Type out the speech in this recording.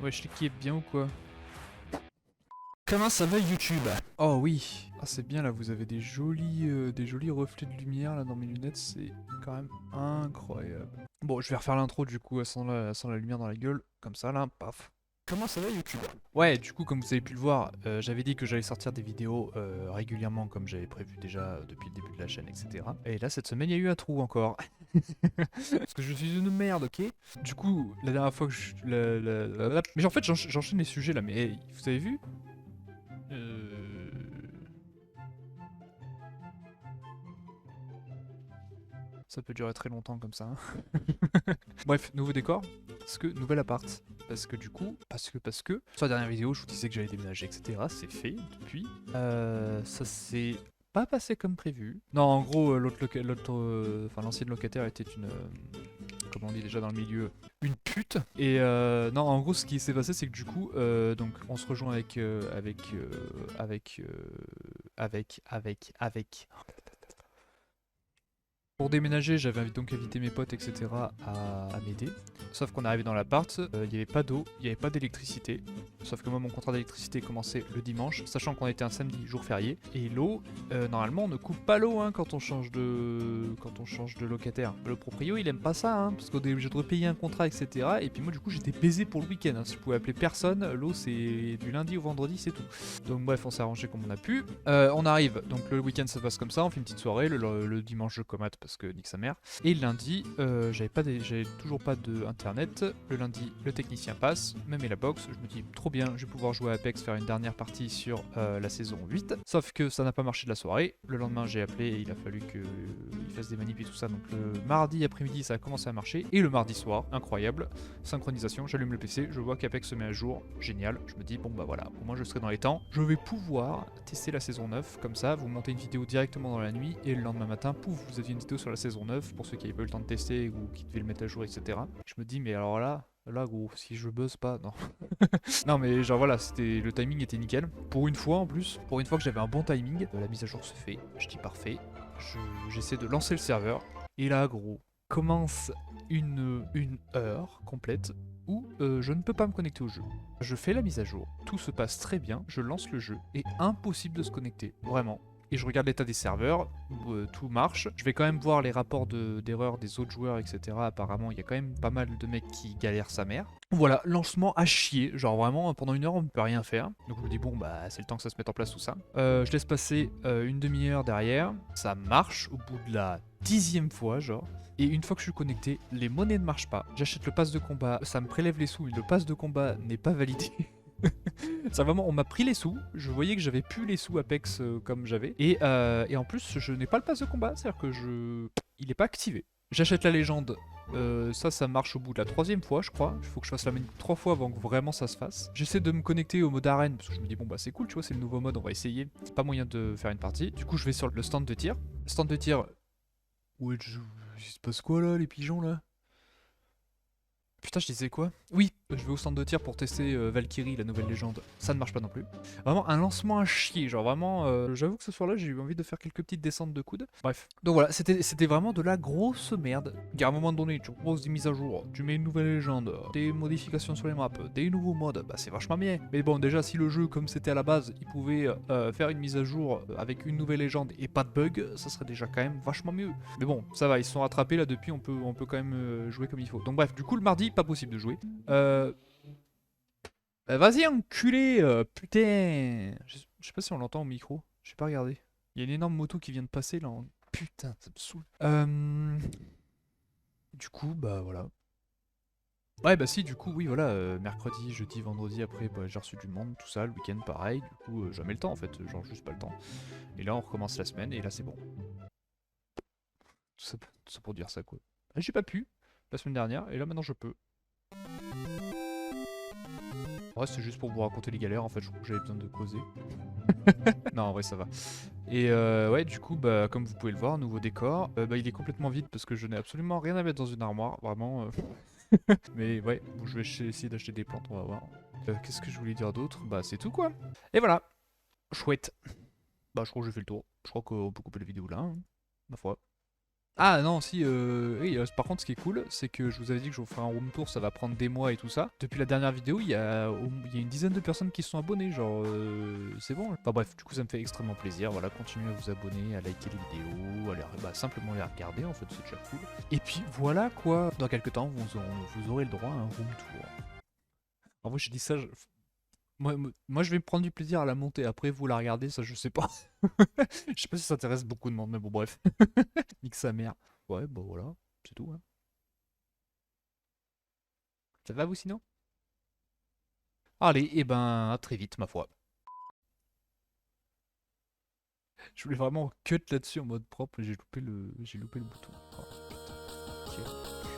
Wesh l'équipe, bien ou quoi? Comment ça va YouTube? Oh oui, ah, c'est bien là, vous avez des jolis reflets de lumière là dans mes lunettes, c'est quand même incroyable. Bon, je vais refaire l'intro du coup sans la lumière dans la gueule, comme ça là, paf. Comment ça va YouTube? Ouais, du coup, comme vous avez pu le voir, j'avais dit que j'allais sortir des vidéos régulièrement comme j'avais prévu déjà depuis le début de la chaîne, etc. Et là, cette semaine, il y a eu un trou encore. Parce que je suis une merde, ok? Du coup, la dernière fois que je... Mais en fait, j'enchaîne les sujets là, mais hey, vous avez vu? Euh... Ça peut durer très longtemps comme ça. Hein. Bref, nouveau décor, parce que nouvel appart. Parce que du coup, parce que, sur la dernière vidéo, je vous disais que j'allais déménager, etc. C'est fait depuis. Ça s'est pas passé comme prévu. Non, en gros, l'ancienne locataire était une, comment on dit déjà dans le milieu, une pute. Et non, en gros, ce qui s'est passé, c'est que du coup, donc, on se rejoint avec. Pour déménager, j'avais donc invité mes potes, etc. à m'aider. Sauf qu'on est arrivé dans l'appart, il n'y avait pas d'eau, il n'y avait pas d'électricité. Sauf que moi, mon contrat d'électricité commençait le dimanche, sachant qu'on était un samedi, jour férié. Et l'eau, normalement, on ne coupe pas l'eau hein, quand on change de locataire. Le proprio, il aime pas ça, hein, parce qu'on est obligé de repayer un contrat, etc. Et puis moi, du coup, j'étais baisé pour le week-end. Hein. Si je pouvais appeler personne, l'eau, c'est du lundi au vendredi, c'est tout. Donc bref, on s'est arrangé comme on a pu. On arrive, donc le week-end ça se passe comme ça, on fait une petite soirée, le dimanche je comate parce que nique sa mère. Et le lundi, j'avais toujours pas de internet. Le lundi, le technicien passe, me met la box, je me dis trop bien, je vais pouvoir jouer à Apex, faire une dernière partie sur la saison 8. Sauf que ça n'a pas marché de la soirée. Le lendemain j'ai appelé et il a fallu qu'il fasse des manips et tout ça. Donc le mardi après-midi ça a commencé à marcher. Et le mardi soir, incroyable, synchronisation, j'allume le PC, je vois qu'Apex se met à jour, génial. Je me dis bon bah voilà, au moins je serai dans les temps. Je vais pouvoir tester la saison 9, comme ça vous montez une vidéo directement dans la nuit et le lendemain matin, pouf, vous aviez une vidéo sur la saison 9 pour ceux qui n'avaient pas eu le temps de tester ou qui devaient le mettre à jour, etc. Je me dis mais alors là gros, si je buzz pas, non. Non mais genre voilà, le timing était nickel. Pour une fois en plus, pour une fois que j'avais un bon timing, la mise à jour se fait, je dis parfait. J'essaie de lancer le serveur et là gros, commence une heure complète où je ne peux pas me connecter au jeu. Je fais la mise à jour, tout se passe très bien, je lance le jeu et impossible de se connecter, vraiment. Et je regarde l'état des serveurs, tout marche. Je vais quand même voir les rapports d'erreur des autres joueurs, etc. Apparemment, il y a quand même pas mal de mecs qui galèrent sa mère. Voilà, lancement à chier, genre vraiment pendant une heure on ne peut rien faire. Donc je me dis bon bah c'est le temps que ça se mette en place tout ça. Je laisse passer une demi-heure derrière, ça marche au bout de la 10e fois genre. Et une fois que je suis connecté, les monnaies ne marchent pas. J'achète le pass de combat, ça me prélève les sous, mais le pass de combat n'est pas validé. Ça vraiment, on m'a pris les sous, je voyais que j'avais plus les sous Apex comme j'avais. Et en plus, je n'ai pas le pass de combat, c'est-à-dire que il n'est pas activé. J'achète la légende, ça marche au bout de la 3e fois je crois. Il faut que je fasse la manip 3 fois avant que vraiment ça se fasse. J'essaie de me connecter au mode arène parce que je me dis bon bah c'est cool tu vois, c'est le nouveau mode, on va essayer. C'est pas moyen de faire une partie. Du coup je vais sur le stand de tir. Stand de tir... Ouais, il se passe quoi là les pigeons là? Putain, je disais quoi? Oui, je vais au centre de tir pour tester Valkyrie, la nouvelle légende. Ça ne marche pas non plus. Vraiment un lancement à chier, genre vraiment, j'avoue que ce soir-là, j'ai eu envie de faire quelques petites descentes de coude. Bref. Donc voilà, c'était vraiment de la grosse merde. Car à un moment donné, tu proposes des mises à jour, tu mets une nouvelle légende, des modifications sur les maps, des nouveaux modes, bah c'est vachement bien. Mais bon, déjà, si le jeu, comme c'était à la base, il pouvait faire une mise à jour avec une nouvelle légende et pas de bug, ça serait déjà quand même vachement mieux. Mais bon, ça va, ils se sont rattrapés là depuis, on peut quand même jouer comme il faut. Donc bref, du coup, le mardi, pas possible de jouer. Vas-y, enculé, putain. Je sais pas si on l'entend au micro. J'ai pas regardé. Il y a une énorme moto qui vient de passer là. Putain, ça me saoule. Du coup, bah voilà. Ouais, bah si, du coup, oui, voilà. Mercredi, jeudi, vendredi, après, bah, j'ai reçu du monde, tout ça. Le week-end, pareil. Du coup, jamais le temps en fait. Genre, juste pas le temps. Et là, on recommence la semaine et là, c'est bon. Tout ça pour dire ça, quoi. Ah, j'ai pas pu la semaine dernière et là, maintenant, je peux. Ouais, c'est juste pour vous raconter les galères, en fait, je crois que j'avais besoin de causer. Non, en vrai, ça va. Et ouais, du coup, bah, comme vous pouvez le voir, nouveau décor. Bah, il est complètement vide parce que je n'ai absolument rien à mettre dans une armoire, vraiment. Mais ouais, bon, je vais essayer d'acheter des plantes, on va voir. Qu'est-ce que je voulais dire d'autre? Bah, c'est tout, quoi. Et voilà. Chouette. Bah, je crois que j'ai fait le tour. Je crois qu'on peut couper la vidéo là, hein, ma foi. Ah non, si, oui, par contre, ce qui est cool, c'est que je vous avais dit que je vous ferai un room tour, ça va prendre des mois et tout ça. Depuis la dernière vidéo, il y a une dizaine de personnes qui se sont abonnées, genre, c'est bon. Enfin bref, du coup, ça me fait extrêmement plaisir. Voilà, continuez à vous abonner, à liker les vidéos, simplement les regarder, en fait, c'est déjà cool. Et puis voilà quoi, dans quelques temps, vous aurez le droit à un room tour. En vrai, je dis ça, moi, je vais me prendre du plaisir à la monter. Après, vous la regardez, ça, je sais pas. Je sais pas si ça intéresse beaucoup de monde, mais bon, bref. Nique sa mère. Ouais, bah voilà, c'est tout, hein. Ça va vous sinon? Allez, et ben à très vite ma foi. Je voulais vraiment cut là-dessus en mode propre, j'ai loupé le bouton. Oh, putain. Ok.